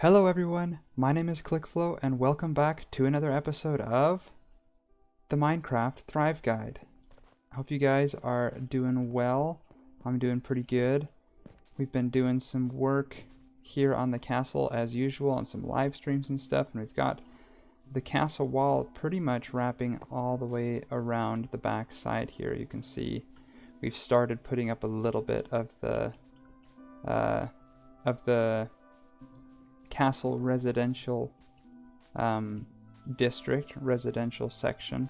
Hello everyone, my name is ClickFlow and welcome back to another episode of the Minecraft Thrive Guide. I hope you guys are doing well. I'm doing pretty good. We've been doing some work here on the castle as usual on some live streams and stuff, and we've got the castle wall pretty much wrapping all the way around the back side here. You can see we've started putting up a little bit of the castle residential district, residential section.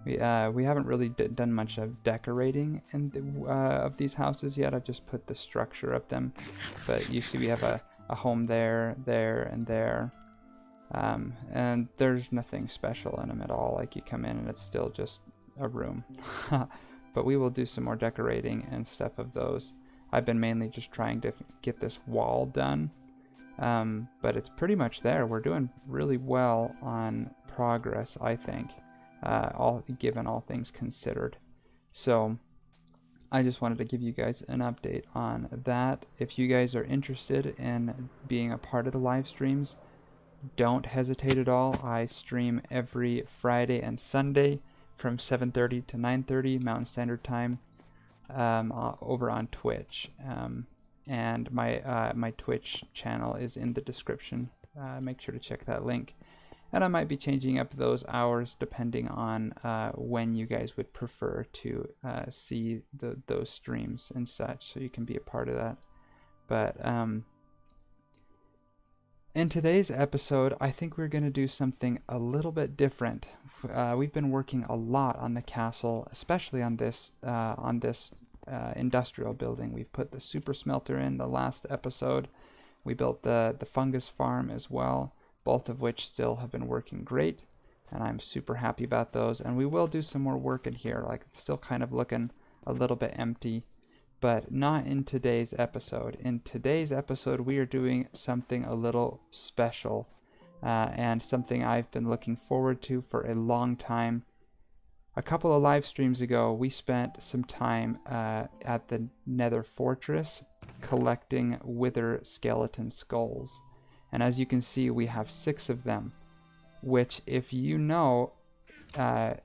We haven't really done much of decorating in of these houses yet. I've just put the structure of them, but you see we have a home there, and there, and there's nothing special in them at all. Like, you come in and it's still just a room. But we will do some more decorating and stuff of those. I've been mainly just trying to get this wall done. But it's pretty much there. We're doing really well on progress, I think, given all things considered. So I just wanted to give you guys an update on that. If you guys are interested in being a part of the live streams, don't hesitate at all. I stream every Friday and Sunday from 7:30 to 9:30 Mountain Standard Time over on Twitch. And my Twitch channel is in the description. Make sure to check that link. And I might be changing up those hours depending on when you guys would prefer to see those streams and such, so you can be a part of that. But in today's episode, I think we're going to do something a little bit different. We've been working a lot on the castle, especially on this industrial building. We've put the super smelter in the last episode. We built the fungus farm as well, both of which still have been working great, and I'm super happy about those. And we will do some more work in here. Like, it's still kind of looking a little bit empty, but not in today's episode. In today's episode, we are doing something a little special, and something I've been looking forward to for a long time. A couple of live streams ago, we spent some time at the Nether Fortress collecting wither skeleton skulls. And as you can see, we have 6 of them, which, if you know, it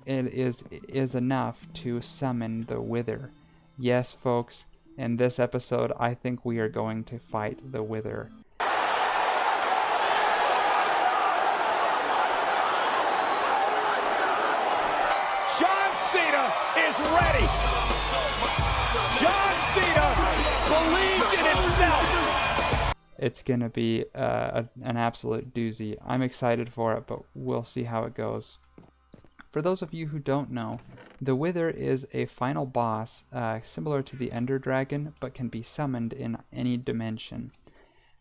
is enough to summon the wither. Yes, folks, in this episode, I think we are going to fight the wither. Cena is ready. John Cena believes in himself. It's going to be an absolute doozy. I'm excited for it, but we'll see how it goes. For those of you who don't know, the Wither is a final boss similar to the Ender Dragon, but can be summoned in any dimension.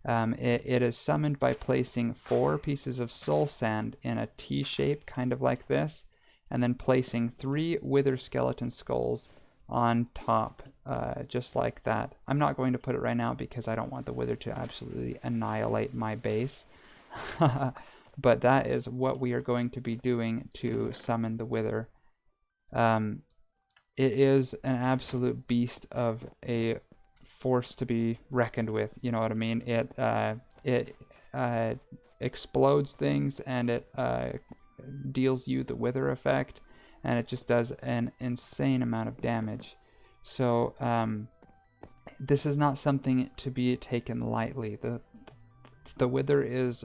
It is summoned by placing 4 pieces of soul sand in a T shape, kind of like this, and then placing 3 wither skeleton skulls on top, just like that. I'm not going to put it right now because I don't want the wither to absolutely annihilate my base. But that is what we are going to be doing to summon the wither. It is an absolute beast of a force to be reckoned with, you know what I mean? It explodes things, and it deals you the wither effect, and it just does an insane amount of damage. So this is not something to be taken lightly. The wither is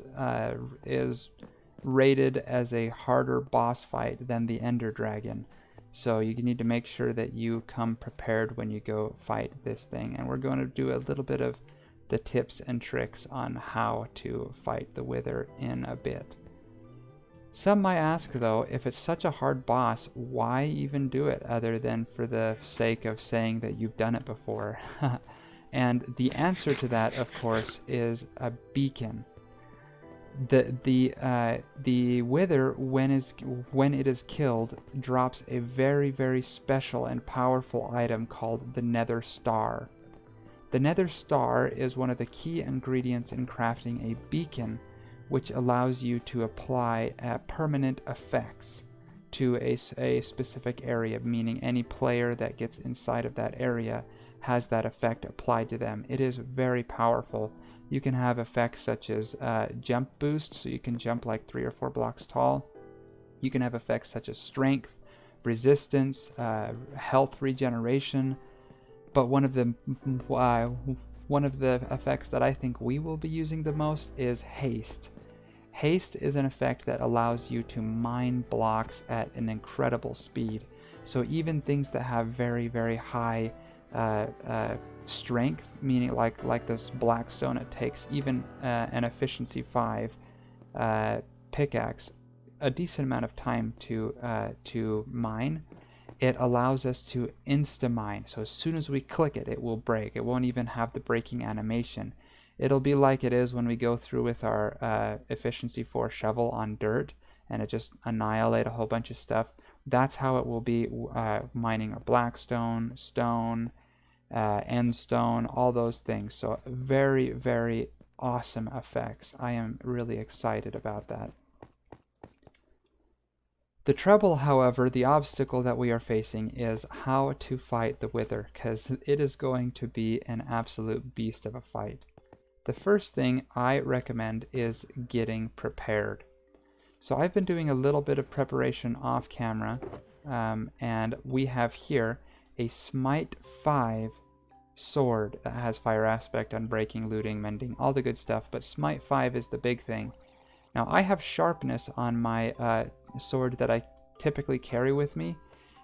rated as a harder boss fight than the Ender Dragon, so you need to make sure that you come prepared when you go fight this thing. And we're going to do a little bit of the tips and tricks on how to fight the wither in a bit. Some might ask, though, if it's such a hard boss, why even do it other than for the sake of saying that you've done it before? And the answer to that, of course, is a beacon. The wither, when it is killed, drops a very, very special and powerful item called the Nether Star. The Nether Star is one of the key ingredients in crafting a beacon, which allows you to apply permanent effects to a specific area, meaning any player that gets inside of that area has that effect applied to them. It is very powerful. You can have effects such as jump boost, so you can jump like 3 or 4 blocks tall. You can have effects such as strength, resistance, health regeneration. But one of the effects that I think we will be using the most is haste. Haste is an effect that allows you to mine blocks at an incredible speed. So even things that have very, very high strength, meaning like this blackstone, it takes even an efficiency 5 pickaxe a decent amount of time to mine. It allows us to insta-mine. So as soon as we click it, it will break. It won't even have the breaking animation. It'll be like it is when we go through with our efficiency 4 shovel on dirt, and it just annihilate a whole bunch of stuff. That's how it will be mining a blackstone, stone, endstone, all those things. So very, very awesome effects. I am really excited about that. The trouble, however, the obstacle that we are facing is how to fight the Wither, because it is going to be an absolute beast of a fight. The first thing I recommend is getting prepared. So I've been doing a little bit of preparation off camera, and we have here a Smite 5 sword that has fire aspect, unbreaking, looting, mending, all the good stuff, but Smite 5 is the big thing. Now I have sharpness on my sword that I typically carry with me,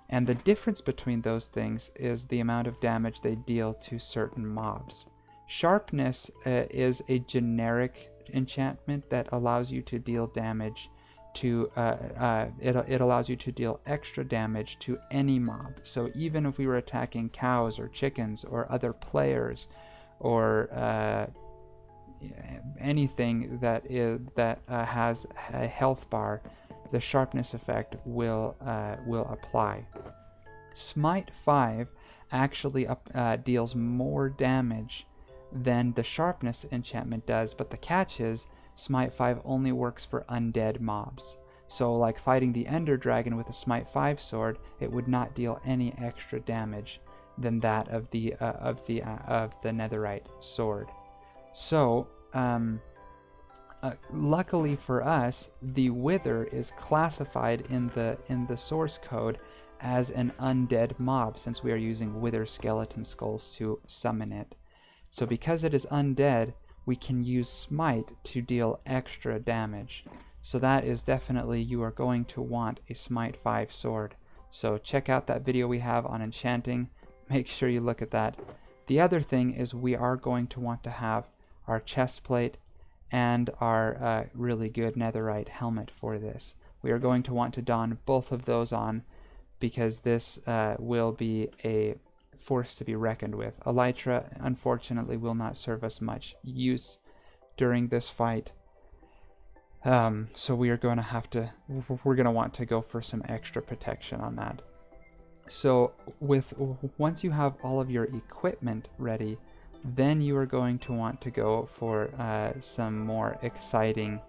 and the difference between those things is the amount of damage they deal to certain mobs. Sharpness is a generic enchantment that allows you to deal damage to it allows you to deal extra damage to any mob. So even if we were attacking cows or chickens or other players or anything that has a health bar, the sharpness effect will apply. Smite 5 actually deals more damage than the sharpness enchantment does, but the catch is Smite 5 only works for undead mobs. So like fighting the Ender Dragon with a Smite 5 sword, it would not deal any extra damage than that of the Netherite sword. So luckily for us, the Wither is classified in the source code as an undead mob, since we are using Wither skeleton skulls to summon it. So because it is undead, we can use Smite to deal extra damage. So that is definitely, you are going to want a Smite 5 sword. So check out that video we have on enchanting. Make sure you look at that. The other thing is we are going to want to have our chest plate and our really good netherite helmet for this. We are going to want to don both of those on, because this will be a force to be reckoned with. Elytra, unfortunately, will not serve us much use during this fight. So we are going to have to, we're going to want to go for some extra protection on that. So once you have all of your equipment ready, then you are going to want to go for some more exciting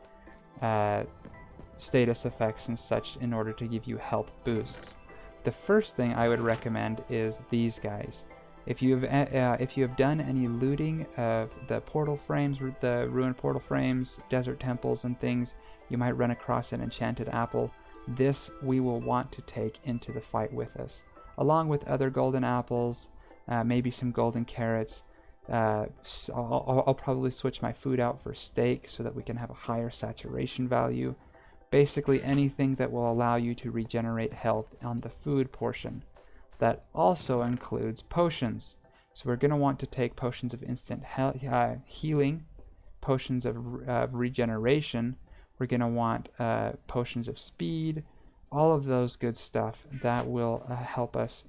status effects and such in order to give you health boosts. The first thing I would recommend is these guys. If you have done any looting of the portal frames, the ruined portal frames, desert temples and things, you might run across an enchanted apple. This we will want to take into the fight with us, along with other golden apples, maybe some golden carrots. I'll probably switch my food out for steak so that we can have a higher saturation value. Basically anything that will allow you to regenerate health on the food portion. That also includes potions. So we're going to want to take potions of instant healing, potions of regeneration. We're going to want potions of speed, all of those good stuff that will help us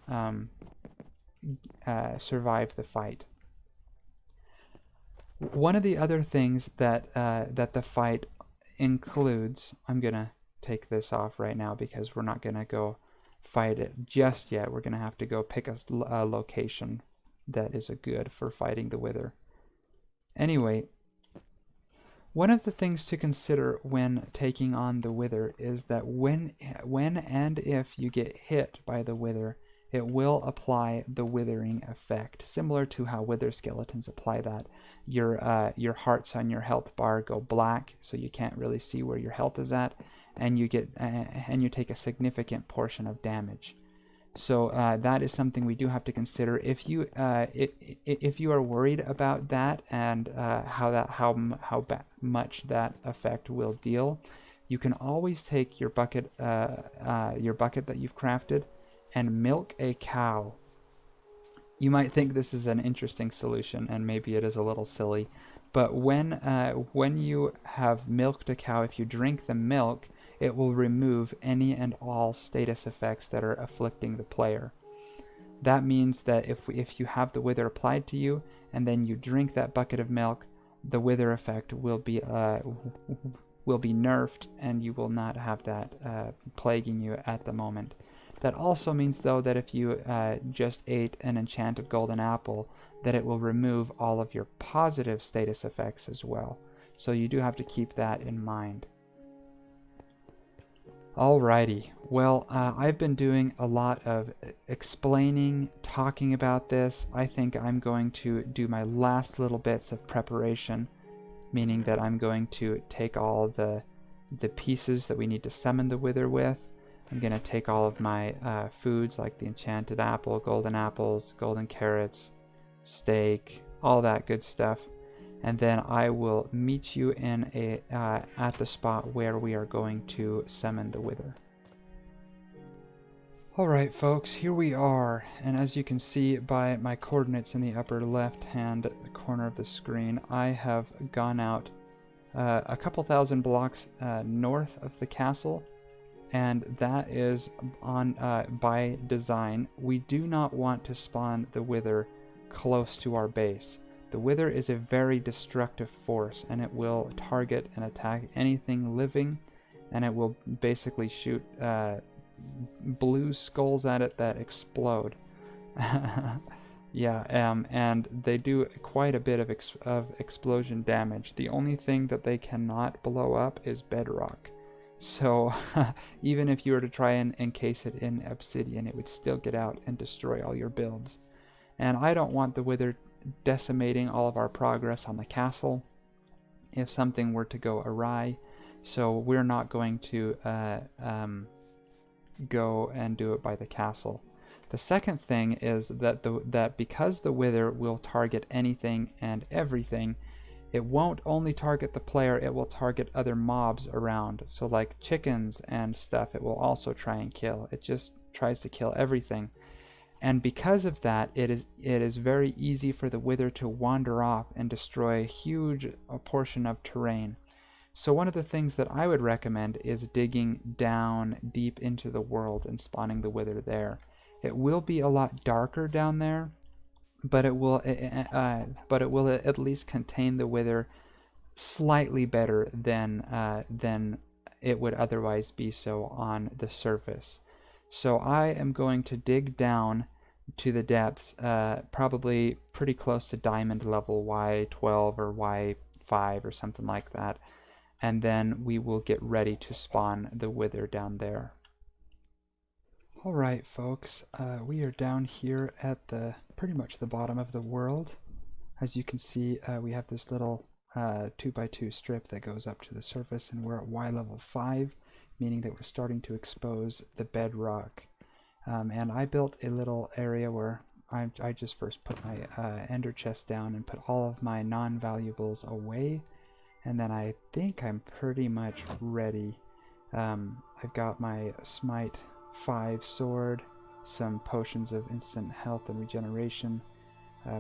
survive the fight. One of the other things that the fight includes, I'm going to take this off right now because we're not going to go fight it just yet. We're going to have to go pick a location that is good for fighting the Wither. Anyway, one of the things to consider when taking on the Wither is that when and if you get hit by the Wither, it will apply the withering effect, similar to how wither skeletons apply that. Your hearts on your health bar go black, so you can't really see where your health is at, and you take a significant portion of damage. So that is something we do have to consider. If you are worried about that and how much that effect will deal, you can always take your bucket that you've crafted and milk a cow. You might think this is an interesting solution, and maybe it is a little silly, but when you have milked a cow, if you drink the milk, it will remove any and all status effects that are afflicting the player. That means that if you have the wither applied to you and then you drink that bucket of milk, the wither effect will be nerfed, and you will not have that plaguing you at the moment. That also means, though, that if you just ate an enchanted golden apple, that it will remove all of your positive status effects as well. So you do have to keep that in mind. Alrighty, well, I've been doing a lot of explaining, talking about this. I think I'm going to do my last little bits of preparation, meaning that I'm going to take all the pieces that we need to summon the wither with. I'm going to take all of my foods, like the enchanted apple, golden apples, golden carrots, steak, all that good stuff. And then I will meet you in at the spot where we are going to summon the wither. Alright folks, here we are, and as you can see by my coordinates in the upper left hand corner of the screen, I have gone out a couple thousand blocks north of the castle, and that is on by design. We do not want to spawn the wither close to our base. The wither is a very destructive force, and it will target and attack anything living, and it will basically shoot blue skulls at it that explode. Yeah, and they do quite a bit of explosion damage. The only thing that they cannot blow up is bedrock. So even if you were to try and encase it in obsidian, it would still get out and destroy all your builds. And I don't want the wither decimating all of our progress on the castle if something were to go awry, so we're not going to go and do it by the castle. The second thing is that because the wither will target anything and everything, it won't only target the player, it will target other mobs around. So like chickens and stuff, it will also try and kill. It just tries to kill everything. And because of that, it is very easy for the wither to wander off and destroy a huge portion of terrain. So one of the things that I would recommend is digging down deep into the world and spawning the wither there. It will be a lot darker down there, but it will at least contain the wither slightly better than it would otherwise be so on the surface. So I am going to dig down to the depths, probably pretty close to diamond level Y12 or Y5 or something like that, and then we will get ready to spawn the wither down there. Alright folks, we are down here at pretty much the bottom of the world. As you can see, we have this little 2x2 strip that goes up to the surface, and we're at Y level 5. Meaning that we're starting to expose the bedrock. And I built a little area where I just first put my ender chest down and put all of my non-valuables away, and then I think I'm pretty much ready. I've got my Smite 5 sword, some potions of instant health and regeneration,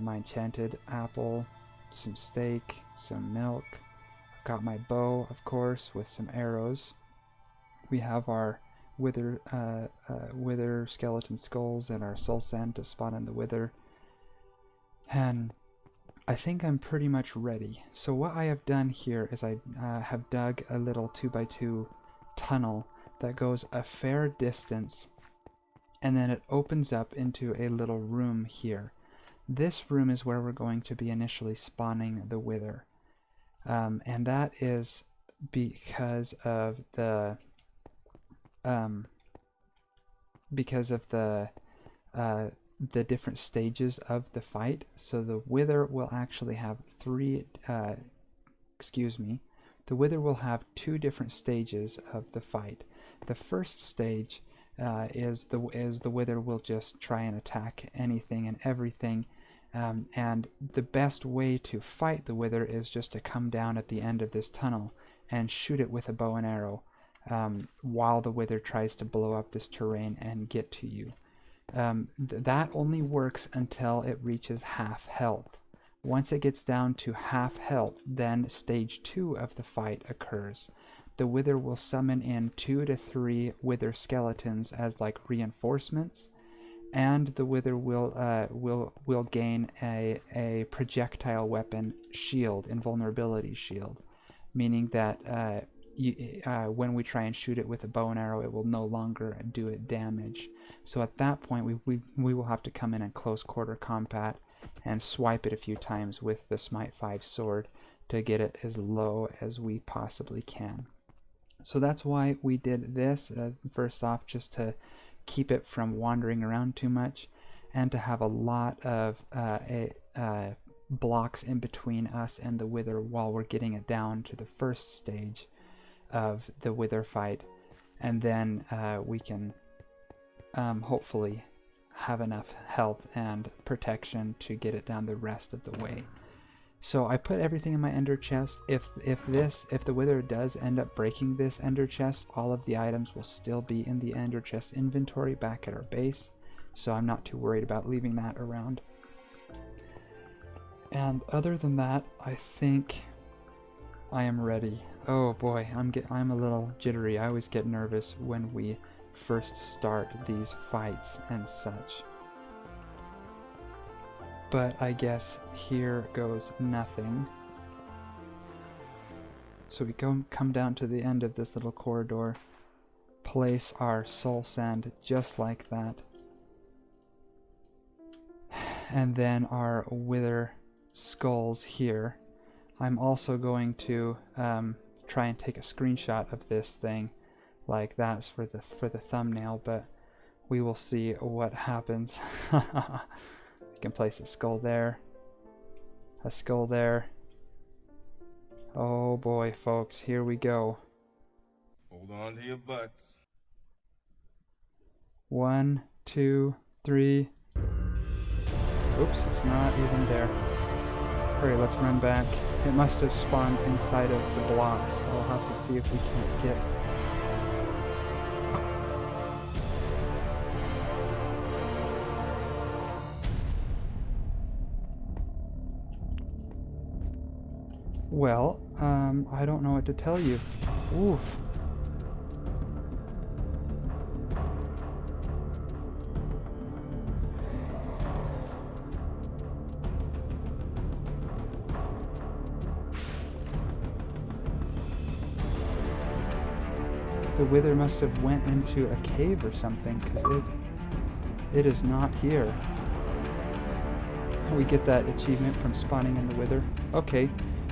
my enchanted apple, some steak, some milk. I've got my bow, of course, with some arrows. We have our wither skeleton skulls and our soul sand to spawn in the wither. And I think I'm pretty much ready. So what I have done here is I have dug a little 2x2 tunnel that goes a fair distance, and then it opens up into a little room here. This room is where we're going to be initially spawning the wither. And that is because of the the different stages of the fight. So the Wither will actually have the Wither will have 2 different stages of the fight. The first stage is the Wither will just try and attack anything and everything, and the best way to fight the Wither is just to come down at the end of this tunnel and shoot it with a bow and arrow while the Wither tries to blow up this terrain and get to you. That only works until it reaches half health. Once it gets down to half health, then stage 2 of the fight occurs. The Wither will summon in 2 to 3 Wither skeletons as like reinforcements, and the Wither will gain a projectile weapon shield, invulnerability shield, meaning that when we try and shoot it with a bow and arrow, it will no longer do it damage. So at that point, we will have to come in close quarter combat and swipe it a few times with the Smite 5 sword to get it as low as we possibly can. So that's why we did this, first off, just to keep it from wandering around too much, and to have a lot of blocks in between us and the Wither while we're getting it down to the first stage of the Wither fight, and then we can hopefully have enough health and protection to get it down the rest of the way. So I put everything in my ender chest. If the Wither does end up breaking this ender chest, all of the items will still be in the ender chest inventory back at our base, so I'm not too worried about leaving that around. And other than that, I think I am ready. Oh boy, I'm a little jittery. I always get nervous when we first start these fights and such. But I guess here goes nothing. So we come down to the end of this little corridor, place our soul sand just like that, and then our Wither skulls here. I'm also going to try and take a screenshot of this thing like that's for the thumbnail, but we will see what happens. We can place a skull there, a skull there. Oh boy, folks, here we go. Hold on to your butts. 1, 2, 3. Oops, it's not even there. Alright, let's run back. It must have spawned inside of the blocks, so I'll have to see if we can't get... Well, I don't know what to tell you. Oof. The Wither must have went into a cave or something, because it is not here. We get that achievement from spawning in the Wither. Okay,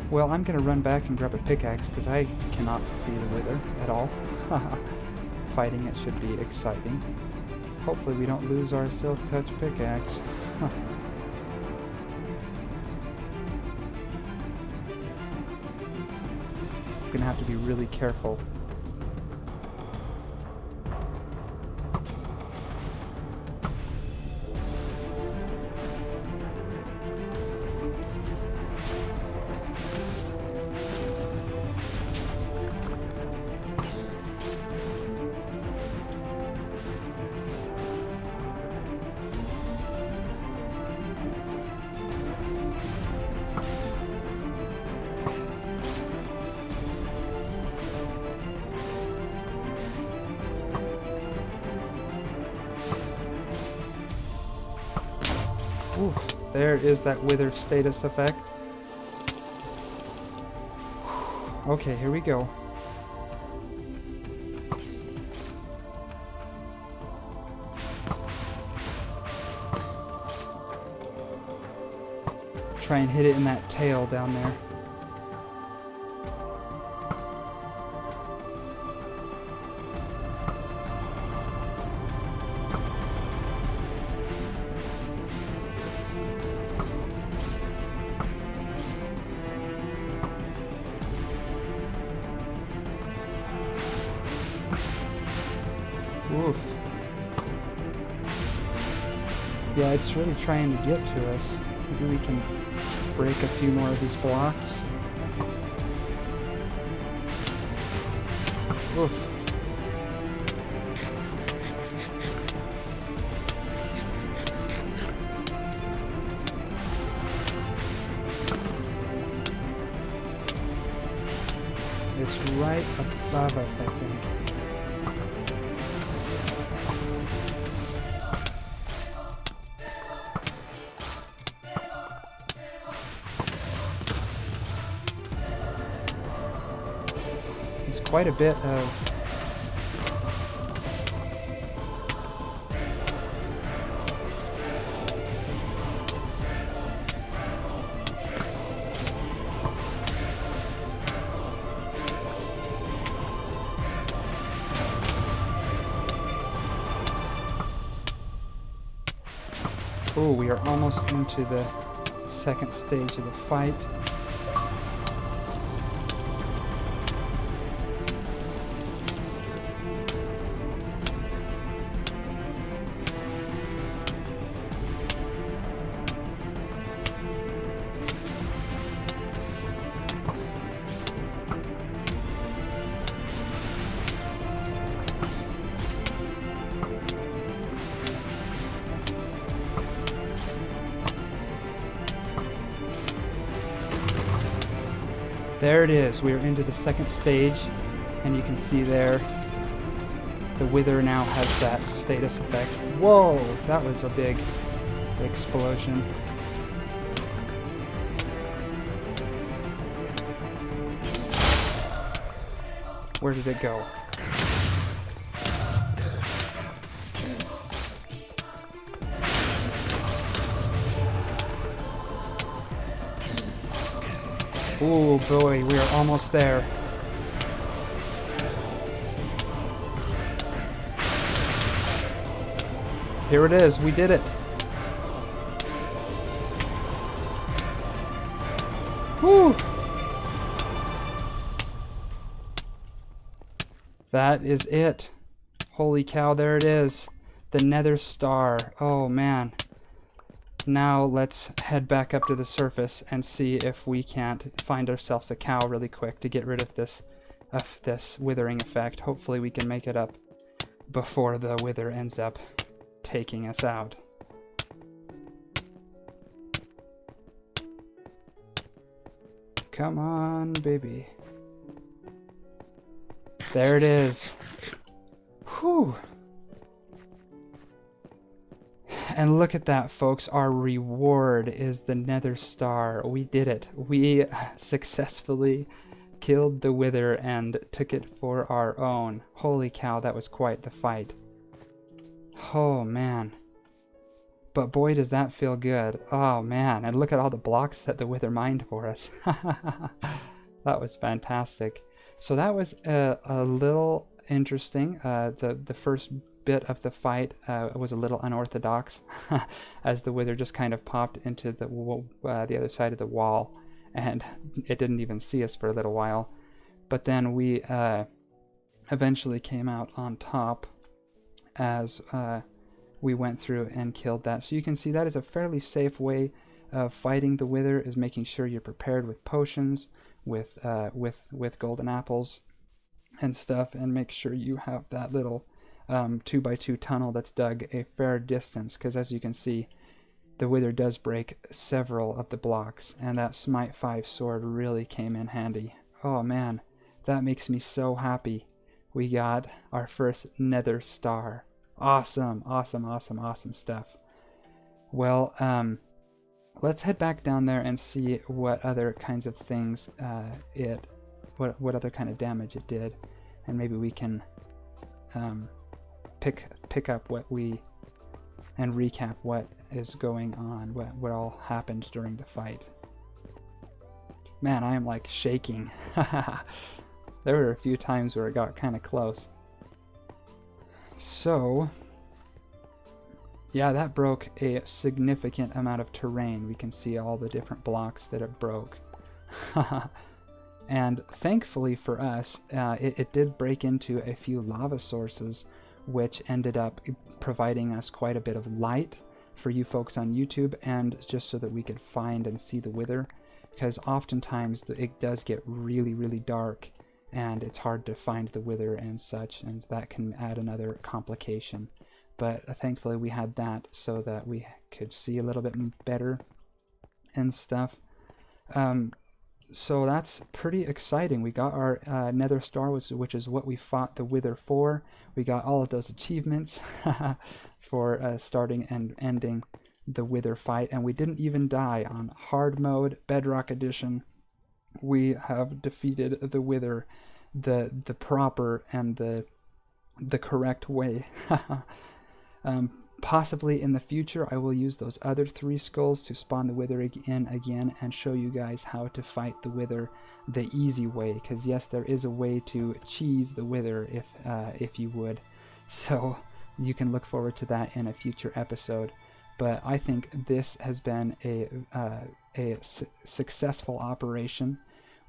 well, I'm gonna run back and grab a pickaxe because I cannot see the Wither at all. Fighting it should be exciting. Hopefully we don't lose our Silk Touch pickaxe. I'm gonna have to be really careful. Oof, there is that Wither status effect. Okay, here we go. Try and hit it in that tail down there. Oof. Yeah, it's really trying to get to us. Maybe we can break a few more of these blocks. Oof. It's right above us, I think. There's quite a bit of... Oh, we are almost into the second stage of the fight. There it is. We are into the second stage, and you can see there the wither now has that status effect. Whoa, that was a big explosion. Where did it go? Oh boy, we are almost there. Here it is, we did it. Whew. That is it. Holy cow, there it is. The Nether Star. Oh man. Now let's head back up to the surface and see if we can't find ourselves a cow really quick to get rid of this withering effect. Hopefully we can make it up before the wither ends up taking us out. Come on, baby. There it is. Whew. And look at that, folks. Our reward is the Nether Star. We did it. We successfully killed the wither and took it for our own. Holy cow, that was quite the fight. Oh, man. But boy, does that feel good. Oh, man. And look at all the blocks that the wither mined for us. That was fantastic. So that was a little interesting. The first bit of the fight was a little unorthodox as the wither just kind of popped into the other side of the wall, and it didn't even see us for a little while. But then we eventually came out on top as we went through and killed that. So you can see that is a fairly safe way of fighting the wither, is making sure you're prepared with potions, with golden apples and stuff, and make sure you have that little 2x2 tunnel that's dug a fair distance, because as you can see, the wither does break several of the blocks, and that Smite 5 sword really came in handy. Oh man, that makes me so happy. We got our first Nether Star. Awesome, awesome, awesome, awesome stuff. Well, let's head back down there and see what other kinds of things what other kind of damage it did, and maybe we can pick up and recap what is going on, what all happened during the fight. Man, I am like shaking. There were a few times where it got kind of close. So, yeah, that broke a significant amount of terrain. We can see all the different blocks that it broke. And thankfully for us, it did break into a few lava sources, which ended up providing us quite a bit of light for you folks on YouTube, and just so that we could find and see the wither, because oftentimes it does get really, really dark and it's hard to find the wither and such, and that can add another complication. But thankfully we had that so that we could see a little bit better and stuff. So that's pretty exciting. We got our nether star, which is what we fought the wither for. We got all of those achievements for starting and ending the wither fight, and we didn't even die on hard mode, Bedrock edition. We have defeated the wither the proper and the correct way. Possibly in the future I will use those other 3 skulls to spawn the wither again and show you guys how to fight the wither the easy way, because yes, there is a way to cheese the wither if you would. So you can look forward to that in a future episode. But I think this has been a successful operation.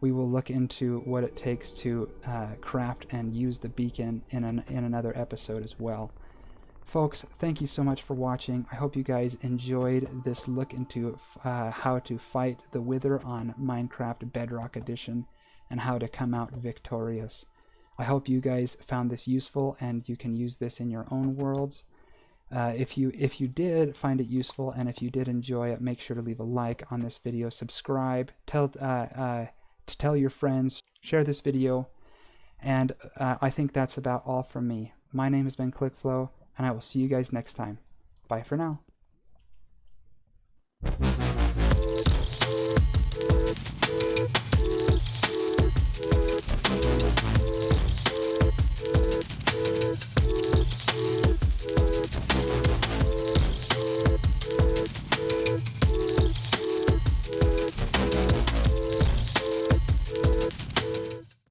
We will look into what it takes to craft and use the beacon in another episode as well. Folks, thank you so much for watching. I hope you guys enjoyed this look into how to fight the wither on Minecraft Bedrock Edition and how to come out victorious. I hope you guys found this useful and you can use this in your own worlds. If you did find it useful and if you did enjoy it, make sure to leave a like on this video, subscribe, tell your friends, share this video, and I think that's about all from me. My name has been ClickFlow, and I will see you guys next time. Bye for now.